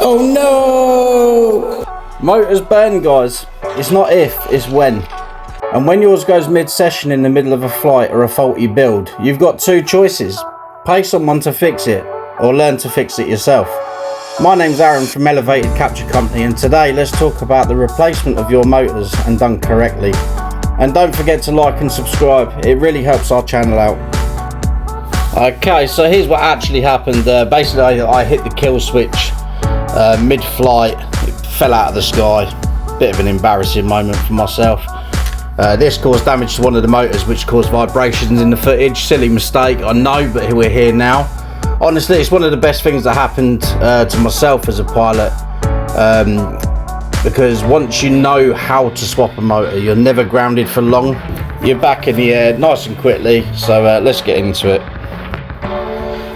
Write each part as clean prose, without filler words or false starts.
Oh no! Motors burn, guys. It's not if, it's when. And when yours goes mid-session in the middle of a flight or a faulty build, you've got two choices. Pay someone to fix it, or learn to fix it yourself. My name's Aaron from Elevated Capture Company, and today let's talk about the replacement of your motors and done correctly. And don't forget to like and subscribe, it really helps our channel out. Okay, so here's what actually happened. Basically I hit the kill switch mid-flight, it fell out of the sky. Bit of an embarrassing moment for myself. This caused damage to one of the motors, which caused vibrations in the footage. Silly mistake, I know, but we're here now. Honestly, it's one of the best things that happened to myself as a pilot, because once you know how to swap a motor, you're never grounded for long. You're back in the air nice and quickly, so let's get into it.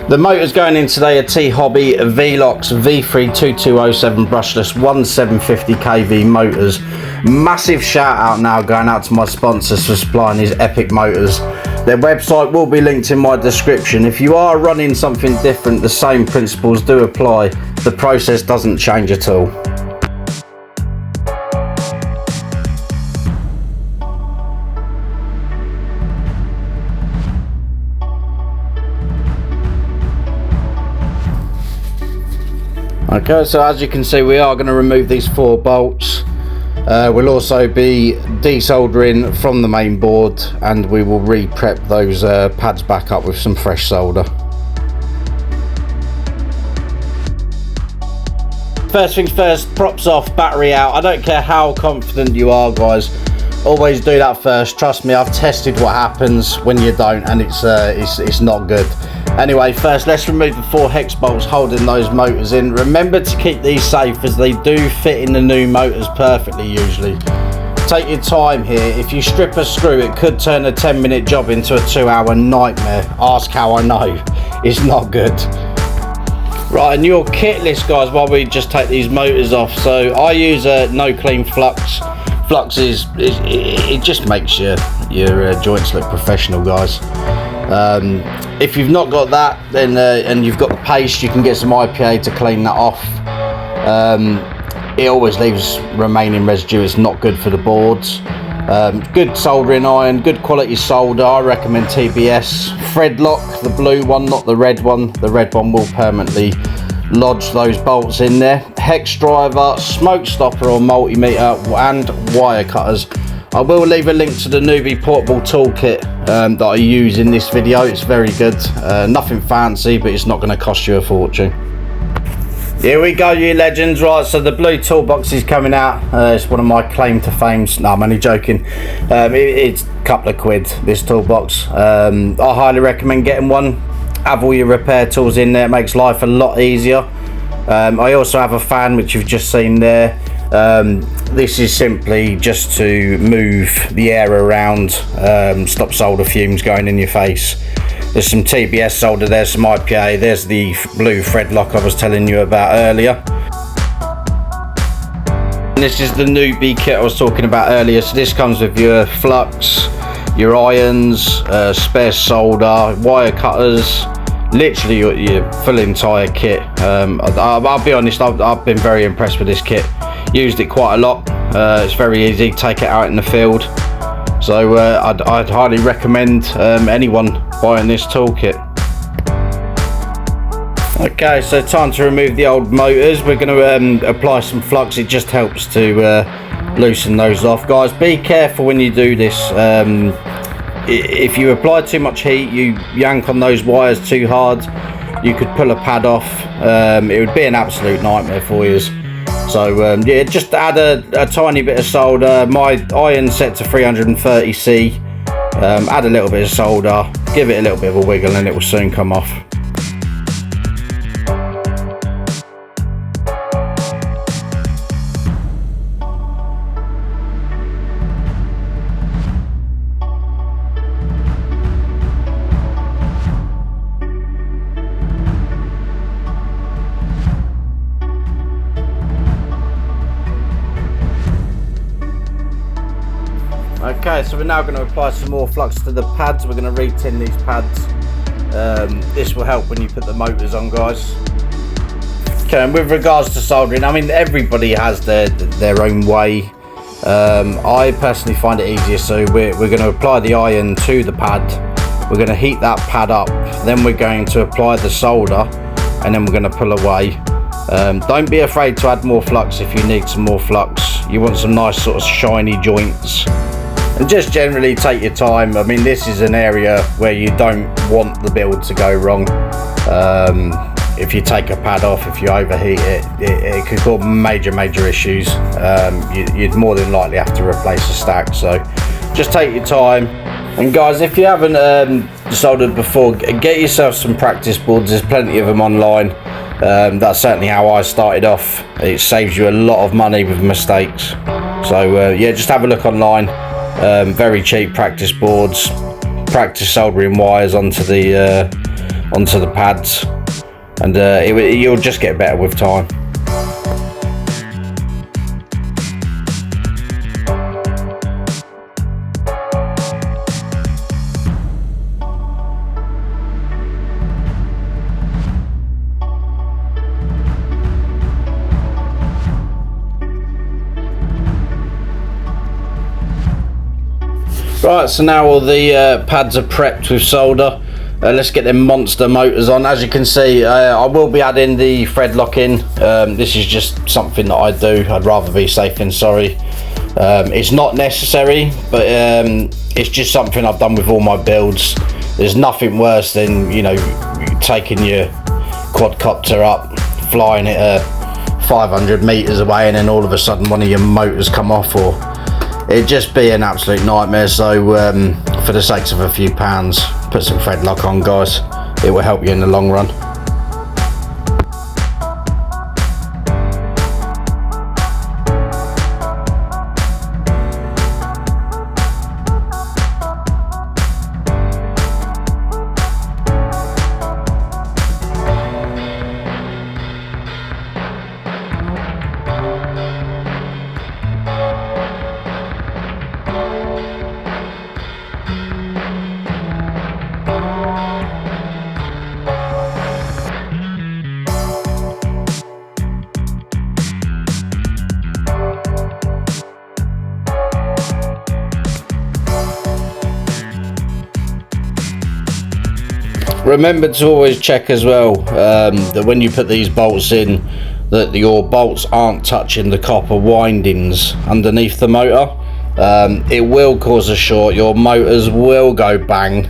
The motors going in today are T Hobby Velox V32207 brushless 1750 kV motors. Massive shout out now going out to my sponsors for supplying these epic motors. Their website will be linked in my description. If you are running something different, the same principles do apply. The process doesn't change at all. Okay, so as you can see, we are going to remove these 4 bolts. We'll also be desoldering from the main board, and we will re-prep those pads back up with some fresh solder. First things first, props off, battery out. I don't care how confident you are, guys, always do that first. Trust me, I've tested what happens when you don't, and it's not good. Anyway, first let's remove the 4 hex bolts holding those motors in. Remember to keep these safe, as they do fit in the new motors perfectly usually. Take your time here. If you strip a screw, it could turn a 10-minute job into a 2-hour nightmare. Ask how I know. It's not good. Right, and your kit list, guys, while we just take these motors off. So I use a no clean flux. Flux it just makes your joints look professional, guys. If you've not got that, then and you've got the paste, you can get some IPA to clean that off. It always leaves remaining residue. It's not good for the boards. Good soldering iron, good quality solder. I recommend TBS. Thread lock, the blue one, not the red one. The red one will permanently lodge those bolts in there. Hex driver, smoke stopper or multimeter, and wire cutters. I will leave a link to the newbie portable toolkit that I use in this video. It's very good. Nothing fancy, but it's not going to cost you a fortune. Here we go, you legends. Right, so the blue toolbox is coming out. It's one of my claim to fames. No, I'm only joking. It's a couple of quid, this toolbox. I highly recommend getting one. Have all your repair tools in there. It makes life a lot easier. I also have a fan, which you've just seen there. This is simply just to move the air around, stop solder fumes going in your face. There's some TBS solder there, some IPA. There's the blue thread lock I was telling you about earlier. And this is the newbie kit I was talking about earlier. So this comes with your flux, your irons, spare solder, wire cutters, literally your full entire kit. I'll be honest, I've been very impressed with this kit. Used it quite a lot. It's very easy, take it out in the field. So I'd highly recommend anyone buying this toolkit. Okay, so time to remove the old motors. We're going to apply some flux. It just helps to loosen those off. Guys, be careful when you do this. If you apply too much heat, you yank on those wires too hard, you could pull a pad off. It would be an absolute nightmare for you. So yeah, just add a tiny bit of solder. My iron's set to 330C. Add a little bit of solder, give it a little bit of a wiggle, and it will soon come off. Okay, so we're now going to apply some more flux to the pads. We're going to re-tin these pads. This will help when you put the motors on, guys. Okay, and with regards to soldering, I mean, everybody has their own way. I personally find it easier, so we're going to apply the iron to the pad. We're going to heat that pad up, then we're going to apply the solder, and then we're going to pull away. Don't be afraid to add more flux if you need some more flux. You want some nice sort of shiny joints, and just generally take your time. I mean, this is an area where you don't want the build to go wrong. If you take a pad off, if you overheat it, it could cause major issues. You'd more than likely have to replace the stack, so just take your time. And guys, if you haven't soldered before, get yourself some practice boards. There's plenty of them online. That's certainly how I started off. It saves you a lot of money with mistakes. So yeah, just have a look online. Very cheap practice boards. Practice soldering wires onto the pads, and you'll just get better with time. Right, so now all the pads are prepped with solder. Let's get them monster motors on. As you can see, I will be adding the thread lock in. This is just something that I do. I'd rather be safe than sorry. It's not necessary, but it's just something I've done with all my builds. There's nothing worse than, you know, taking your quadcopter up, flying it 500 meters away, and then all of a sudden one of your motors come off, or it'd just be an absolute nightmare. So for the sakes of a few pounds, put some thread lock on, guys. It will help you in the long run. Remember to always check as well that when you put these bolts in, that your bolts aren't touching the copper windings underneath the motor. It will cause a short. Your motors will go bang.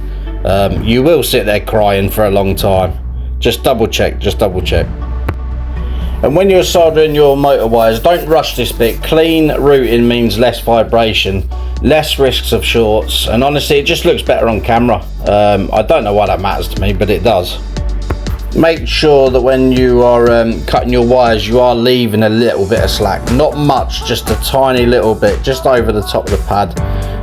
You will sit there crying for a long time. Just double check. And when you're soldering your motor wires, don't rush this bit. Clean routing means less vibration, less risks of shorts, and honestly it just looks better on camera. I don't know why that matters to me, but it does. Make sure that when you are cutting your wires, you are leaving a little bit of slack. Not much, just a tiny little bit, just over the top of the pad.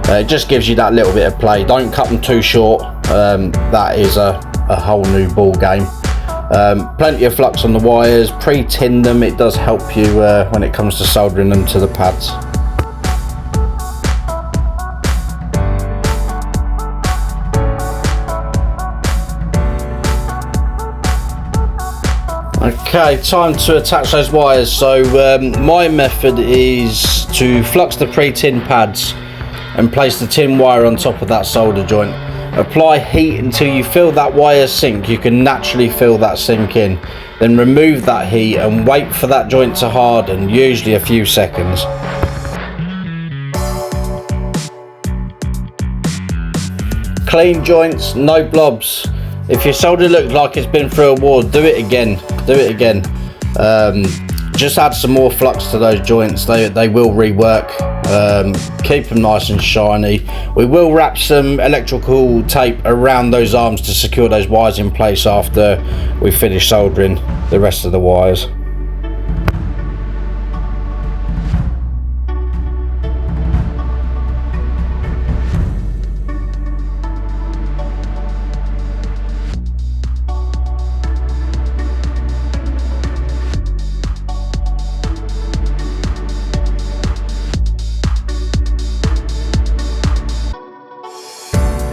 It just gives you that little bit of play. Don't cut them too short. That is a whole new ball game. Plenty of flux on the wires. Pre-tin them. It does help you when it comes to soldering them to the pads. Okay, time to attach those wires. So my method is to flux the pre-tin pads and place the tin wire on top of that solder joint. Apply heat until you feel that wire sink. You can naturally feel that sink in. Then remove that heat and wait for that joint to harden, usually a few seconds. Clean joints, no blobs. If your solder looks like it's been through a wall, do it again. Just add some more flux to those joints. They will rework. Keep them nice and shiny. We will wrap some electrical tape around those arms to secure those wires in place after we finish soldering the rest of the wires.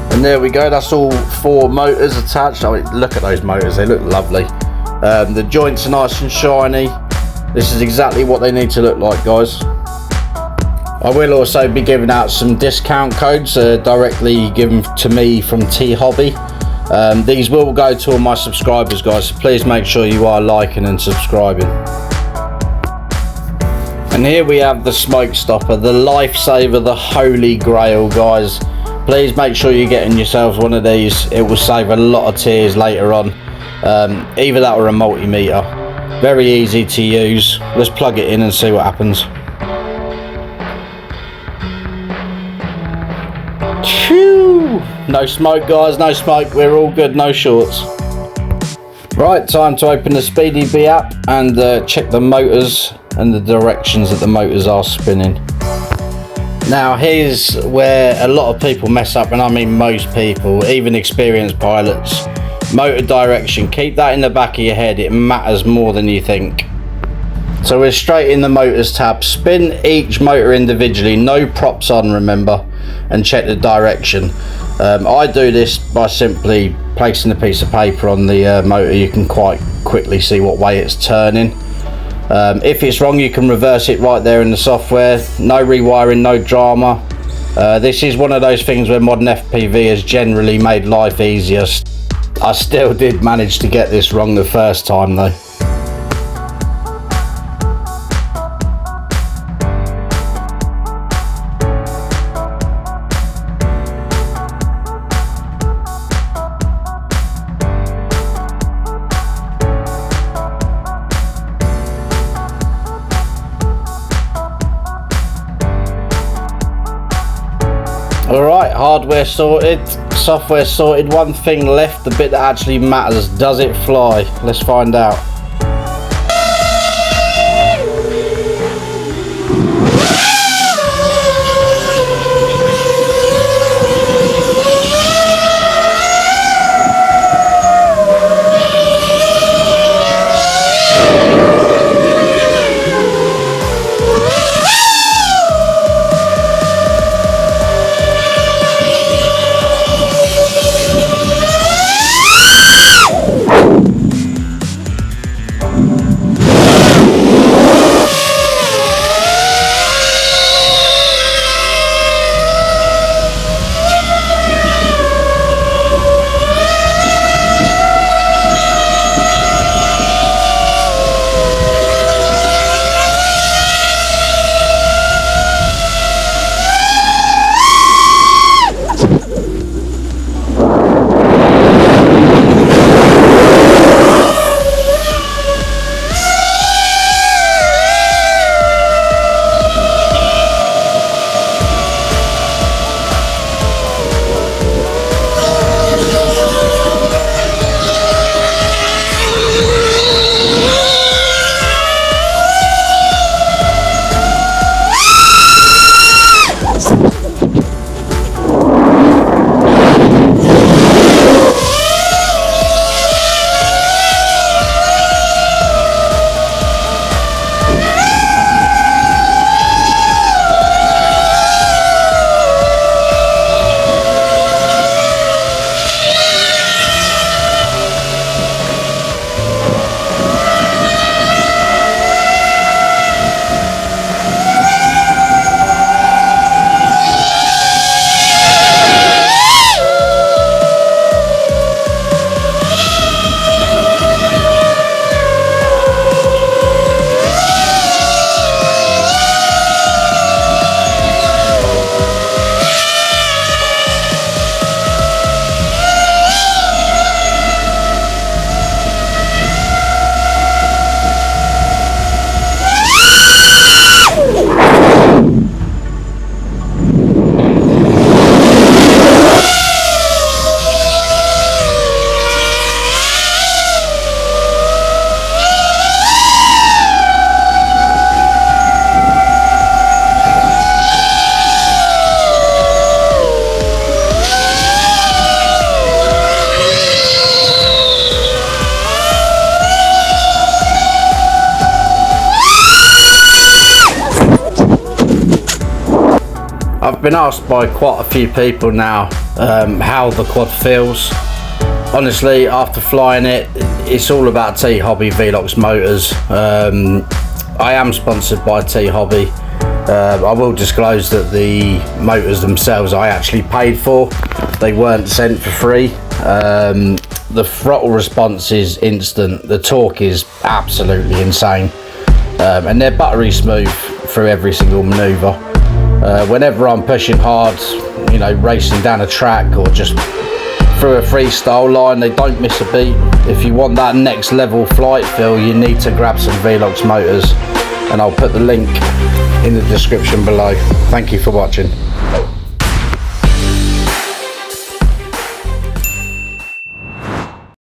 And there we go, that's all 4 motors attached. Oh, look at those motors, they look lovely. The joints are nice and shiny. This is exactly what they need to look like, guys. I will also be giving out some discount codes directly given to me from T Hobby. These will go to all my subscribers, guys, so please make sure you are liking and subscribing. And here we have the smoke stopper, the lifesaver, the holy grail, guys. Please make sure you're getting yourselves one of these. It will save a lot of tears later on. Either that or a multimeter. Very easy to use. Let's plug it in and see what happens. Phew! No smoke, guys, no smoke. We're all good, no shorts. Right, time to open the SpeedyBee app and check the motors and the directions that the motors are spinning. Now here's where a lot of people mess up, and I mean most people, even experienced pilots. Motor direction, keep that in the back of your head, it matters more than you think. So we're straight in the motors tab. Spin each motor individually, no props on, remember, and check the direction. I do this by simply placing a piece of paper on the motor. You can quite quickly see what way it's turning. If it's wrong, you can reverse it right there in the software. No rewiring, no drama. This is one of those things where modern FPV has generally made life easier. I still did manage to get this wrong the first time though. Alright, hardware sorted, software sorted. One thing left, the bit that actually matters. Does it fly? Let's find out. I've been asked by quite a few people now how the quad feels. Honestly, after flying it, it's all about T Hobby Velox motors. I am sponsored by T Hobby. I will disclose that the motors themselves I actually paid for. They weren't sent for free. The throttle response is instant. The torque is absolutely insane. And they're buttery smooth through every single maneuver. Whenever I'm pushing hard, you know, racing down a track or just through a freestyle line, they don't miss a beat. If you want that next level flight feel, you need to grab some Velox motors, and I'll put the link in the description below. Thank you for watching.